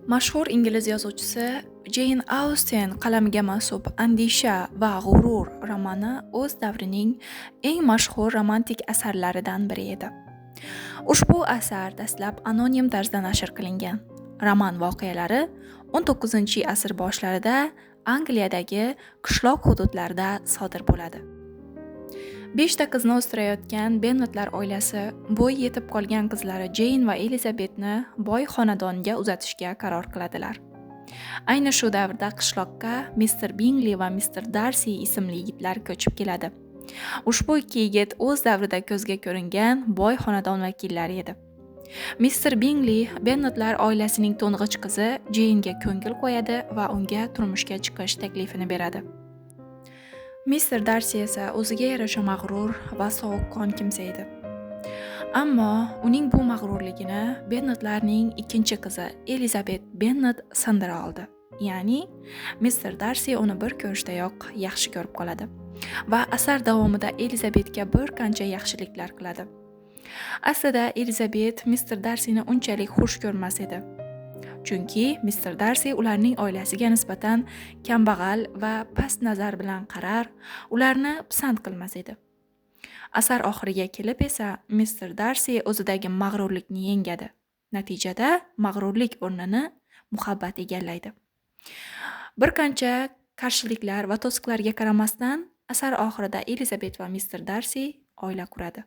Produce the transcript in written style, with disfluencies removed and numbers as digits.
Mashhur ingliz yozuvchisi Jane Austen qalamiga mansub Andisha va g'urur romani o'z davrining eng mashhur romantik asarlaridan biri edi. Ushbu asar dastlab anonim tarzda nashr qilingan. Roman voqealari 19-asr boshlarida Angliyadagi qishloq hududlarda sodir bo'ladi. 5 ta qizni o'stirayotgan Bennetlar oilasi bo'y yetib qolgan qizlari Jane va Elizabethni boy xonadonga uzatishga qaror qiladilar. Ayni shu davrda qishloqqa Mr. Bingley va Mr. Darcy ismli yigitlar ko'chib keladi. Ushbu ikki yigit o'z davrida ko'zga ko'ringan boy xonadon vakillari edi. Mr. Bingley Bennetlar oilasining to'ng'ich qizi Jane'ga ko'ngil qo'yadi va unga turmushga chiqish taklifini beradi. Mr. Darcy esa o'ziga yarasha mag'rur va sovuqqon kimsa edi. Ammo uning bu mag'rurligini Bennetlarning ikkinchi qizi Elizabeth Bennet sindira oldi. Ya'ni Mr. Darcy uni bir ko'rishdayoq yaxshi ko'rib qoladi va asar davomida Elizabethga bir qancha yaxshiliklar qiladi. Aslida Elizabeth Mr. Darcyni unchalik xush ko'rmas edi. Chunki Mr. Darcy ularning oilasiga nisbatan kambag'al va past nazar bilan qarar, ularni pisand qilmas edi. Asar oxiriga kelib esa Mr. Darcy o'zidagi mag'rurlikni yengadi. Natijada mag'rurlik o'rnini muhabbat egallaydi. Bir qancha qarshiliklar va to'siqlarga qaramasdan asar oxirida Elizabeth va Mr. Darcy oila quradi.